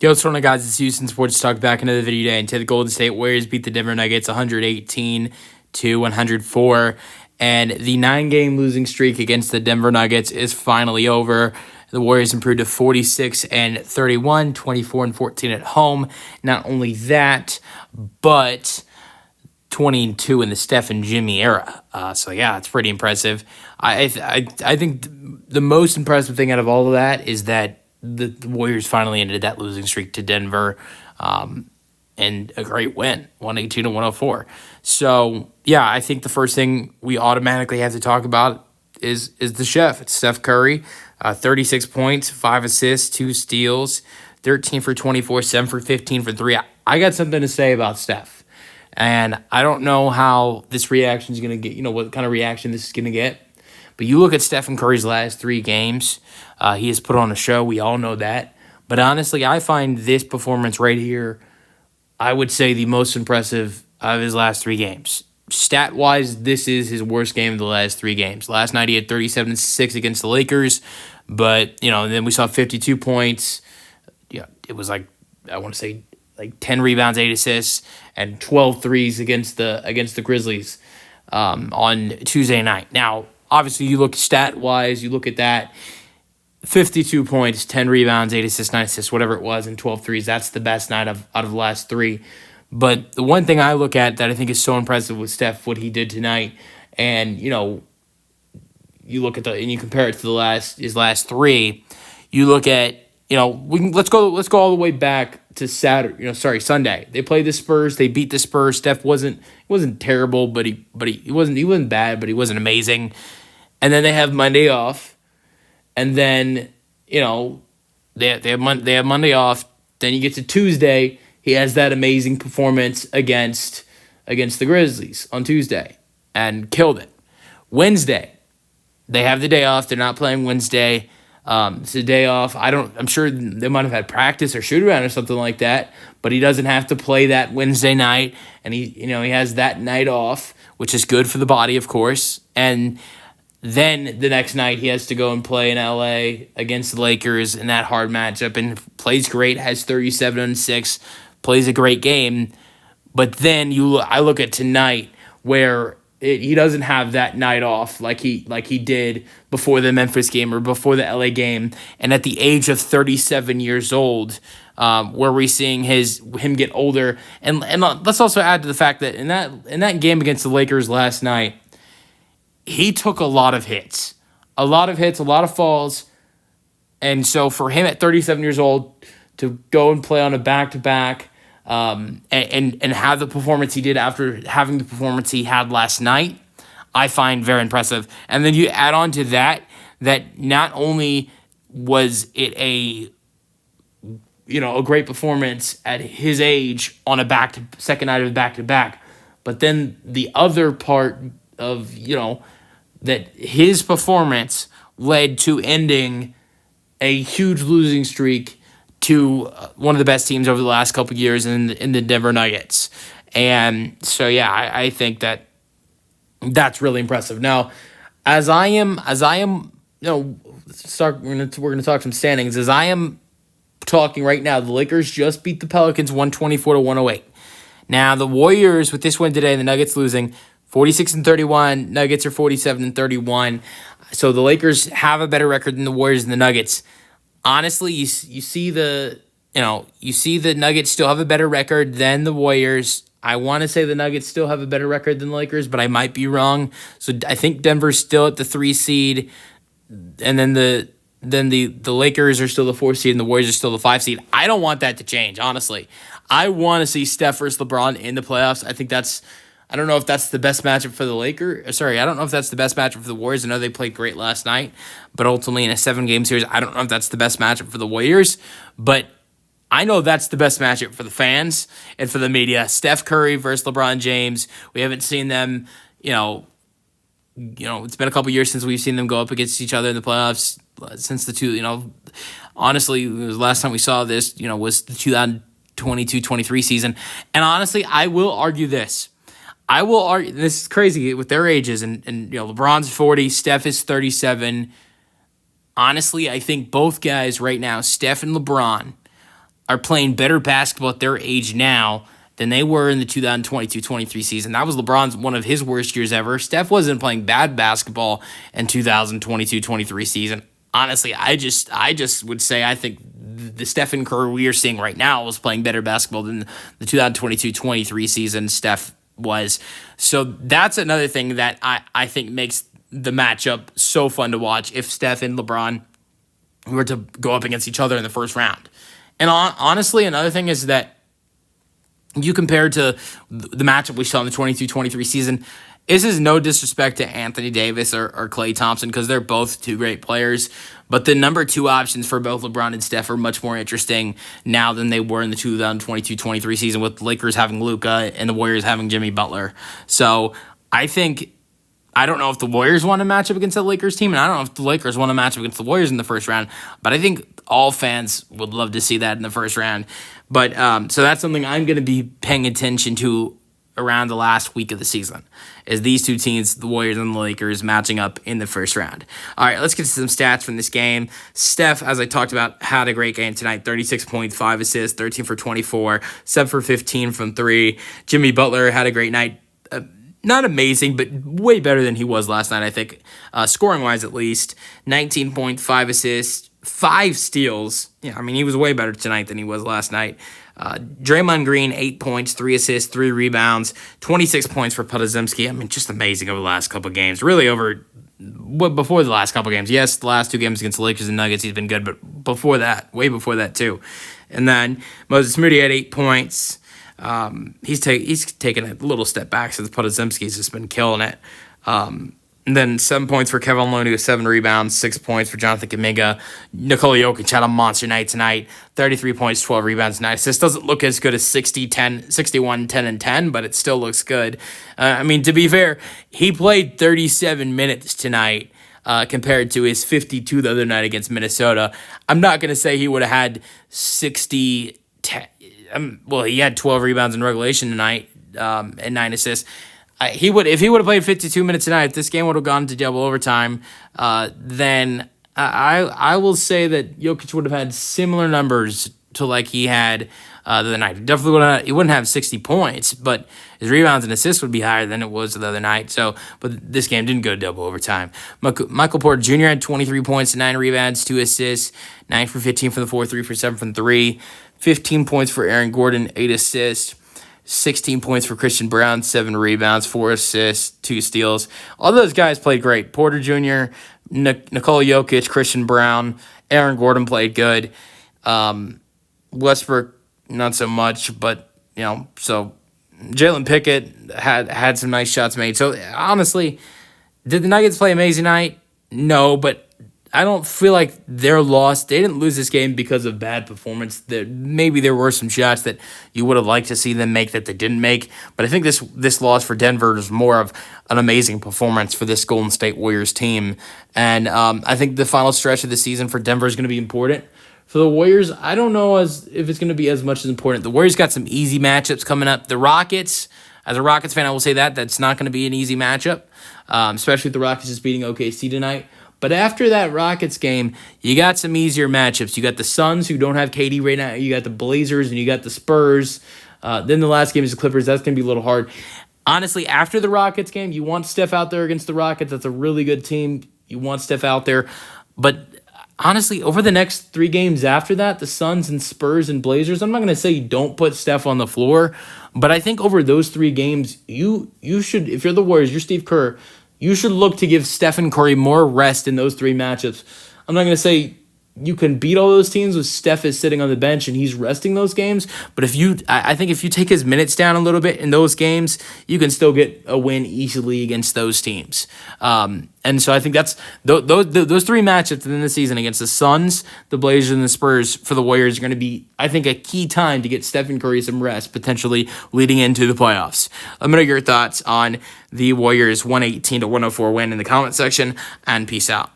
Yo, what's going on, guys? It's Houston Sports Talk back into the video today. And today, the Golden State Warriors beat the Denver Nuggets 118-104. And the 9-game losing streak against the Denver Nuggets is finally over. The Warriors improved to 46-31, 24-14 at home. Not only that, but 20-2 in the Steph and Jimmy era. So yeah, it's pretty impressive. I think the most impressive thing out of all of that is that the Warriors finally ended that losing streak to Denver, and a great win, 118-104. So yeah, I think the first thing we automatically have to talk about is the chef. It's Steph Curry, 36 points, 5 assists, 2 steals, 13 for 24, 7 for 15 for 3. I got something to say about Steph. And I don't know how this reaction is going to get, what kind of reaction this is going to get. But you look at Stephen Curry's last 3 games, he has put on a show. We all know that. But honestly, I find this performance right here, I would say, the most impressive of his last 3 games. Stat-wise, this is his worst game of the last 3 games. Last night he had 37-6 against the Lakers. But, then we saw 52 points. It was like 10 rebounds, 8 assists, and 12 threes against the Grizzlies on Tuesday night. Now, obviously, you look stat-wise, you look at that, 52 points, 10 rebounds, 8 assists, 9 assists, whatever it was, and 12 threes. That's the best night out of the last 3. But the one thing I look at that I think is so impressive with Steph, what he did tonight, and, you look at and you compare it to his last 3, you look at, let's go all the way back to Sunday. They played the Spurs. They beat the Spurs. Steph wasn't terrible, but he wasn't bad, but he wasn't amazing. And then they have Monday off, and then they have Monday off. Then you get to Tuesday. He has that amazing performance against the Grizzlies on Tuesday and killed it. Wednesday, they have the day off. They're not playing Wednesday. It's a day off. I'm sure they might have had practice or shoot around or something like that, but he doesn't have to play that Wednesday night, and he has that night off, which is good for the body, of course. And then the next night he has to go and play in LA against the Lakers in that hard matchup, and plays great, has 37-6, plays a great game. But then I look at tonight where he doesn't have that night off like he did before the Memphis game or before the LA game, and at the age of 37 years old, where we're seeing him get older, and let's also add to the fact that in that game against the Lakers last night, he took a lot of hits, a lot of falls, and so for him at 37 years old to go and play on a back-to-back. And have the performance he did after having the performance he had last night, I find very impressive. And then you add on to that not only was it a great performance at his age on a second night of back-to-back, but then the other part of, that his performance led to ending a huge losing streak to one of the best teams over the last couple of years in the Denver Nuggets. And so, yeah, I think that's really impressive. Now, we're going to talk some standings. As I am talking right now, the Lakers just beat the Pelicans 124-108. Now, the Warriors, with this win today, the Nuggets losing 46-31, Nuggets are 47-31. So the Lakers have a better record than the Warriors and the Nuggets. Honestly, you see the Nuggets still have a better record than the Warriors. I want to say the Nuggets still have a better record than the Lakers, but I might be wrong. So I think Denver's still at the 3 seed, and then the Lakers are still the 4 seed, and the Warriors are still the 5 seed. I don't want that to change, honestly. I want to see Steph versus LeBron in the playoffs. I don't know if that's the best matchup for the Lakers. I don't know if that's the best matchup for the Warriors. I know they played great last night, but ultimately in a 7-game series, I don't know if that's the best matchup for the Warriors. But I know that's the best matchup for the fans and for the media. Steph Curry versus LeBron James. We haven't seen them, it's been a couple years since we've seen them go up against each other in the playoffs. Since the two, honestly, the last time we saw this, was the 2022-23 season. And honestly, I will argue this. This is crazy with their ages, and LeBron's 40, Steph is 37. Honestly, I think both guys right now, Steph and LeBron, are playing better basketball at their age now than they were in the 2022-23 season. That was LeBron's one of his worst years ever. Steph wasn't playing bad basketball in 2022-23 season. Honestly, I just would say I think the Stephen Curry we are seeing right now was playing better basketball than the 2022-23 season Steph was. So that's another thing that I think makes the matchup so fun to watch if Steph and LeBron were to go up against each other in the first round. And honestly, another thing is that you compare to the matchup we saw in the 22-23 season, this is no disrespect to Anthony Davis or Klay Thompson because they're both two great players, but the number two options for both LeBron and Steph are much more interesting now than they were in the 2022-23 season with the Lakers having Luka and the Warriors having Jimmy Butler. So I don't know if the Warriors want to match up against the Lakers team, and I don't know if the Lakers want to match up against the Warriors in the first round, but I think all fans would love to see that in the first round. But so that's something I'm going to be paying attention to around the last week of the season, is these two teams, the Warriors and the Lakers, matching up in the first round. All right, let's get to some stats from this game. Steph, as I talked about, had a great game tonight. 36 points, 5 assists, 13 for 24, 7 for 15 from 3. Jimmy Butler had a great night. Not amazing, but way better than he was last night, I think, scoring-wise at least. 19.5 assists, 5 steals. Yeah, I mean, he was way better tonight than he was last night. Draymond Green, 8 points, 3 assists, 3 rebounds, 26 points for Podziemski. I mean, just amazing over the last couple of games. Really before the last couple of games. Yes, the last 2 games against the Lakers and Nuggets, he's been good, but before that, way before that too. And then Moses Moody had 8 points. He's taken a little step back since Podziemski's just been killing it. And then 7 points for Kevin Looney with 7 rebounds, 6 points for Jonathan Kuminga. Nikola Jokic had a monster night tonight, 33 points, 12 rebounds, 9 assists. Doesn't look as good as 61, 10, and 10, but it still looks good. I mean, to be fair, he played 37 minutes tonight compared to his 52 the other night against Minnesota. I'm not going to say he would have had 60, 10. Well, he had 12 rebounds in regulation tonight and 9 assists. If he would have played 52 minutes tonight, if this game would have gone to double overtime, then I will say that Jokic would have had similar numbers to like he had the other night. He wouldn't have 60 points, but his rebounds and assists would be higher than it was the other night. So, but this game didn't go to double overtime. Michael Porter Jr. had 23 points, 9 rebounds, 2 assists, 9 for 15 from the 4, 3 for 7 from 3, 15 points for Aaron Gordon, 8 assists. 16 points for Christian Brown, 7 rebounds, 4 assists, 2 steals. All those guys played great. Porter Jr., Nikola Jokic, Christian Brown, Aaron Gordon played good. Westbrook, not so much, but, so Jalen Pickett had some nice shots made. So, honestly, did the Nuggets play amazing night? No, but I don't feel like they're lost. They didn't lose this game because of bad performance. Maybe there were some shots that you would have liked to see them make that they didn't make. But I think this loss for Denver is more of an amazing performance for this Golden State Warriors team. And I think the final stretch of the season for Denver is going to be important. For the Warriors, I don't know if it's going to be as much as important. The Warriors got some easy matchups coming up. The Rockets, as a Rockets fan, I will say that's not going to be an easy matchup, especially with the Rockets just beating OKC tonight. But after that Rockets game, you got some easier matchups. You got the Suns, who don't have KD right now. You got the Blazers, and you got the Spurs. Then the last game is the Clippers. That's going to be a little hard. Honestly, after the Rockets game, you want Steph out there against the Rockets. That's a really good team. You want Steph out there. But honestly, over the next 3 games after that, the Suns and Spurs and Blazers, I'm not going to say you don't put Steph on the floor. But I think over those 3 games, you should, if you're the Warriors, you're Steve Kerr, you should look to give Stephen Curry more rest in those 3 matchups. I'm not going to say you can beat all those teams with Steph is sitting on the bench and he's resting those games, but I think if you take his minutes down a little bit in those games, you can still get a win easily against those teams. And so I think that's those 3 matchups in the season against the Suns, the Blazers, and the Spurs for the Warriors are going to be, I think, a key time to get Stephen Curry some rest, potentially leading into the playoffs. Let me know your thoughts on the Warriors' 118-104 win in the comment section, and peace out.